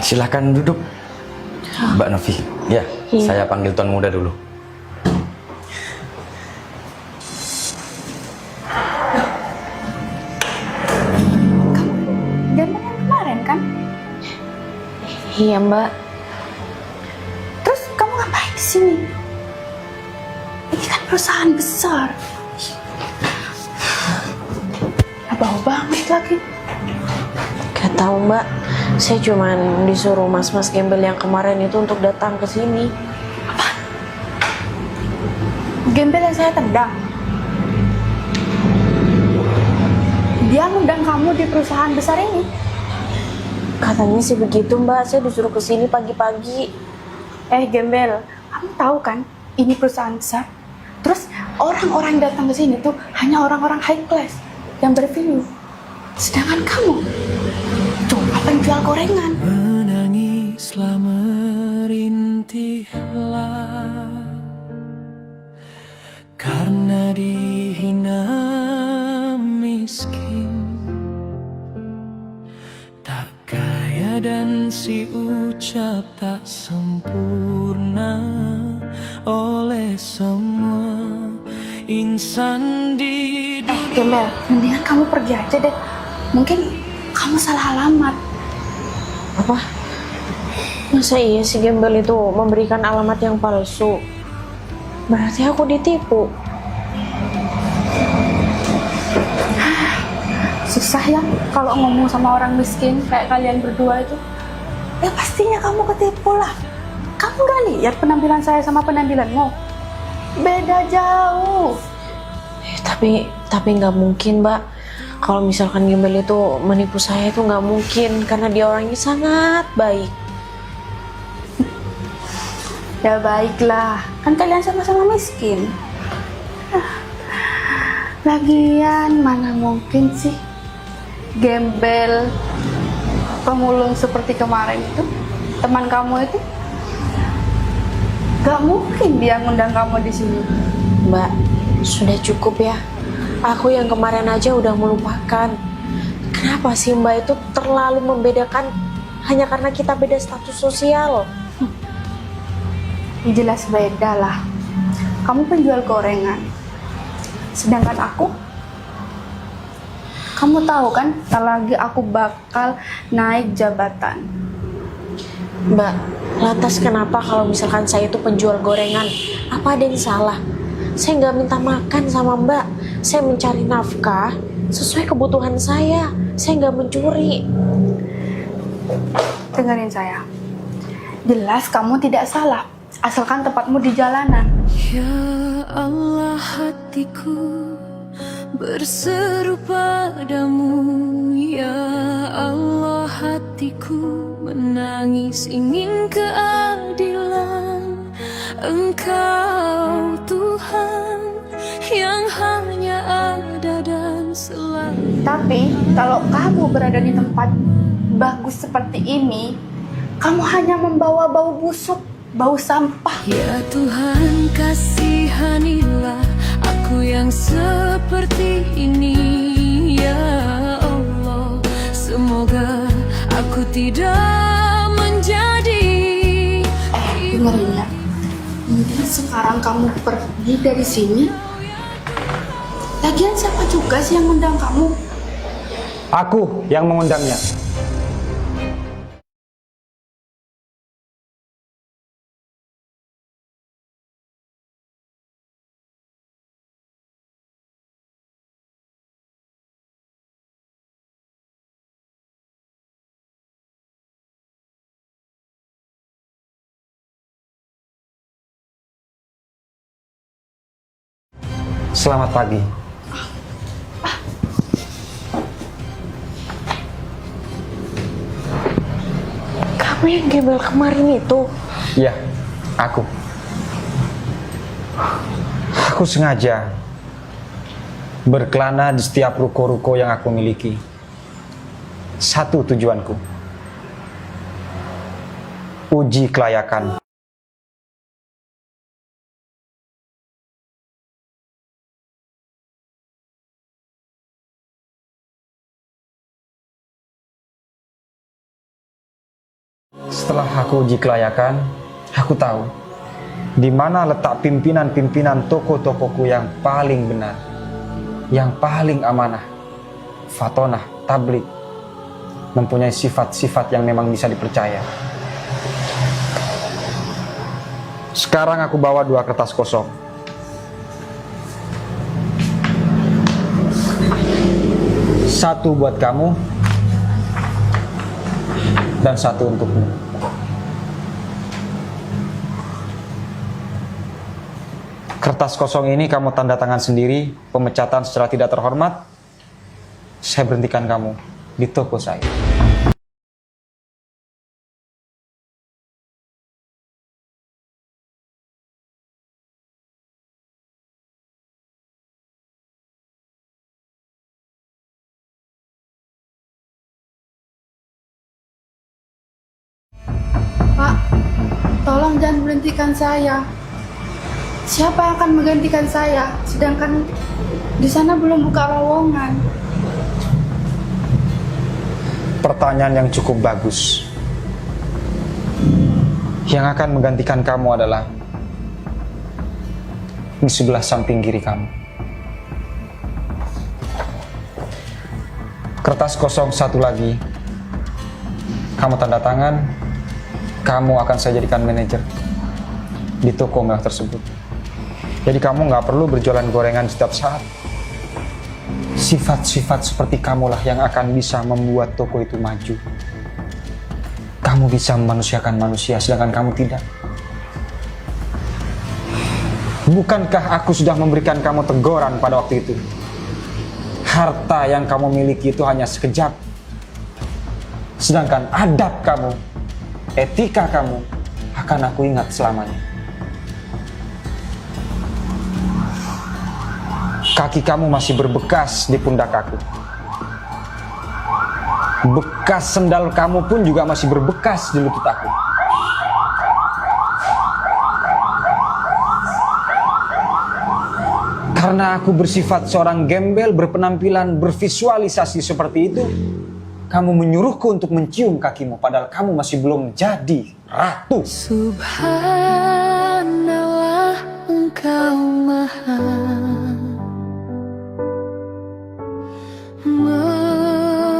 Silahkan duduk, Mbak Novi. Ya, Iya. saya panggil Tuan Muda dulu. Gambang yang kemarin kan? Iya Mbak. Terus kamu ngapain di sini? Ini kan perusahaan besar. Bau banget lagi. Gak tahu Mbak. Saya cuman disuruh mas-mas gembel yang kemarin itu untuk datang ke sini. Gembel yang saya tendang. Dia ngundang kamu di perusahaan besar ini. Katanya sih begitu Mbak. Saya disuruh ke sini pagi-pagi. Gembel, kamu tahu kan ini perusahaan besar? Terus orang-orang yang datang ke sini tuh hanya orang-orang high class yang bervalue. Sedangkan kamu cuma penjual gorengan. Menangislah merintihlah karena dihina miskin, tak kaya dan si ucap tak sempurna oleh semua insan di dunia. Gembel, mendingan kamu pergi aja deh. Mungkin kamu salah alamat. Apa? Masa iya si gembel itu memberikan alamat yang palsu? Berarti aku ditipu. Susah ya kalau ngomong sama orang miskin kayak kalian berdua itu. Ya pastinya kamu ketipu lah. Kamu gak lihat penampilan saya sama penampilanmu? Beda jauh. Tapi nggak mungkin Mbak. Kalau misalkan gembel itu menipu saya itu nggak mungkin karena dia orangnya sangat baik. Ya baiklah, kan kalian sama-sama miskin. Lagian mana mungkin sih gembel pemulung seperti kemarin itu, teman kamu itu, gak mungkin dia ngundang kamu di sini. Mbak, sudah cukup ya. Aku yang kemarin aja udah melupakan. Kenapa sih Mbak itu terlalu membedakan hanya karena kita beda status sosial? Jelas beda lah. Kamu penjual gorengan, sedangkan aku, kamu tahu kan, tak lagi aku bakal naik jabatan. Mbak, lantas kenapa kalau misalkan saya itu penjual gorengan? Apa ada yang salah? Saya nggak minta makan sama Mbak. Saya mencari nafkah sesuai kebutuhan saya. Saya nggak mencuri. Dengerin saya. Jelas kamu tidak salah, asalkan tempatmu di jalanan. Ya Allah, hatiku berseru padamu. Ya Allah, hatiku menangis ingin keadilan. Engkau Tuhan yang hanya ada dan selalu. Tapi kalau kamu berada di tempat bagus seperti ini, kamu hanya membawa bau busuk, bau sampah. Ya Tuhan, kasihanilah aku yang seperti ini. Ya Allah, semoga aku tidak menjadi. Dengerin ya. Mending sekarang kamu pergi dari sini. Lagian siapa juga sih yang ngundang kamu? Aku yang mengundangnya. Selamat pagi. Kamu yang gembel kemarin itu? Ya, aku. Aku sengaja berkelana di setiap ruko-ruko yang aku miliki. Satu tujuanku. Uji kelayakan. Setelah aku uji kelayakan, aku tahu di mana letak pimpinan-pimpinan toko-tokoku yang paling benar, yang paling amanah, fatonah, tablik, mempunyai sifat-sifat yang memang bisa dipercaya. Sekarang aku bawa 2 kertas kosong. Satu buat kamu dan satu untukmu. Kertas kosong ini kamu tanda tangan sendiri, pemecatan secara tidak terhormat. Saya berhentikan kamu di toko saya. Pak, tolong jangan berhentikan saya. Siapa yang akan menggantikan saya? Sedangkan di sana belum buka lowongan. Pertanyaan yang cukup bagus. Yang akan menggantikan kamu adalah di sebelah samping kiri kamu. Kertas kosong satu lagi. Kamu tanda tangan, kamu akan saya jadikan manajer di toko mewah tersebut. Jadi kamu nggak perlu berjualan gorengan setiap saat. Sifat-sifat seperti kamulah yang akan bisa membuat toko itu maju. Kamu bisa memanusiakan manusia, sedangkan kamu tidak. Bukankah aku sudah memberikan kamu teguran pada waktu itu? Harta yang kamu miliki itu hanya sekejap. Sedangkan adab kamu, etika kamu akan aku ingat selamanya. Kaki kamu masih berbekas di pundak aku. Bekas sendal kamu pun juga masih berbekas di lutut aku. Karena aku bersifat seorang gembel, berpenampilan, bervisualisasi seperti itu, kamu menyuruhku untuk mencium kakimu, padahal kamu masih belum jadi ratu. Subhanallah, Engkau Maha membuka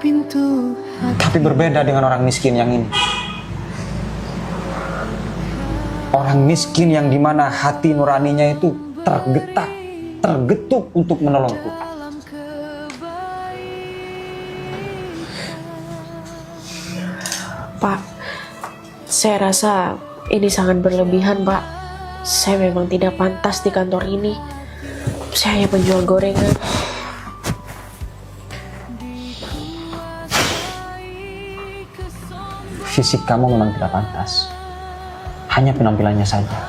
pintu hati. Tapi berbeda dengan orang miskin yang ini. Orang miskin yang dimana hati nuraninya itu tergetuk untuk menolongku. Pak, saya rasa ini sangat berlebihan, Pak. Saya memang tidak pantas di kantor ini. Saya hanya penjual gorengan. Fisik kamu memang tidak pantas. Hanya penampilannya saja.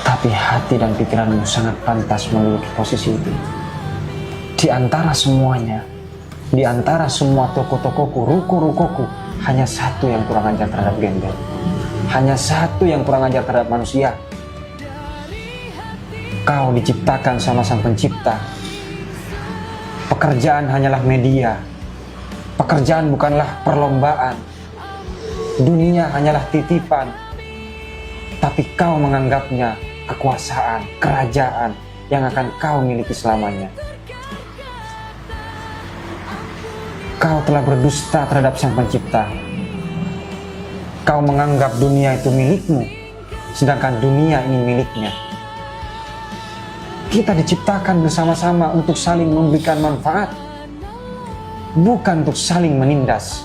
Tapi hati dan pikiranmu sangat pantas menduduki posisi itu. Di antara semuanya, di antara semua toko-tokoku, ruko-rukoku, hanya satu yang kurang ajar terhadap gembel. Hanya satu yang kurang ajar terhadap manusia. Kau diciptakan sama Sang Pencipta. Pekerjaan hanyalah media. Pekerjaan bukanlah perlombaan. Dunia hanyalah titipan. Tapi kau menganggapnya kekuasaan, kerajaan yang akan kau miliki selamanya. Kau telah berdusta terhadap Sang Pencipta. Kau menganggap dunia itu milikmu, sedangkan dunia ini miliknya. Kita diciptakan bersama-sama untuk saling memberikan manfaat, bukan untuk saling menindas.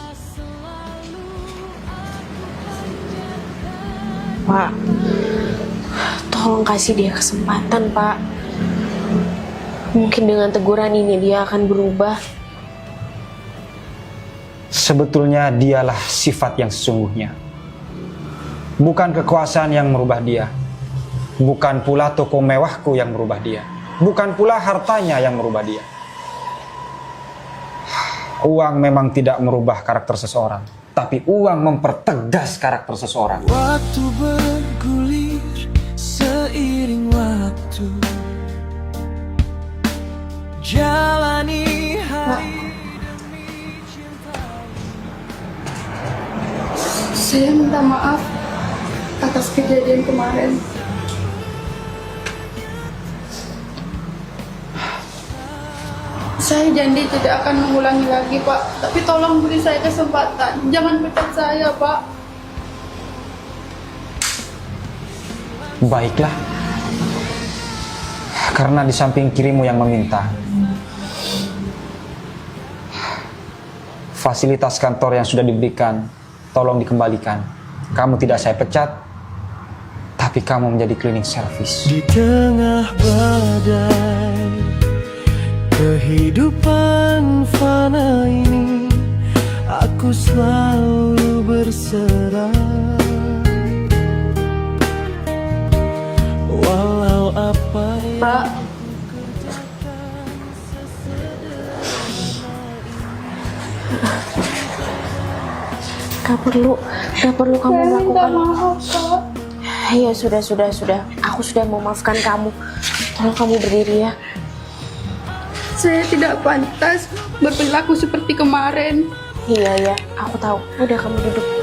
Pak, tolong kasih dia kesempatan, Pak. Mungkin dengan teguran ini dia akan berubah. Sebetulnya dialah sifat yang sesungguhnya. Bukan kekuasaan yang merubah dia. Bukan pula toko mewahku yang merubah dia. Bukan pula hartanya yang merubah dia. Uang memang tidak merubah karakter seseorang, tapi uang mempertegas karakter seseorang. Waktu bergulir seiring waktu, jalani hari demi cinta. Saya minta maaf atas kejadian kemarin. Saya janji tidak akan mengulangi lagi, Pak. Tapi tolong beri saya kesempatan. Jangan pecat saya, Pak. Baiklah. Karena di samping kirimu yang meminta, fasilitas kantor yang sudah diberikan, tolong dikembalikan. Kamu tidak saya pecat, tapi kamu menjadi cleaning service. Di tengah badai kehidupan fana ini, aku selalu berserah. Walau apa yang Pak, Gak perlu kamu saya minta melakukan. maaf, Pak. Ya sudah. Aku sudah memaafkan kamu. Tolong kamu berdiri ya. Saya tidak pantas berperilaku seperti kemarin. Iya, aku tahu. Udah kamu duduk.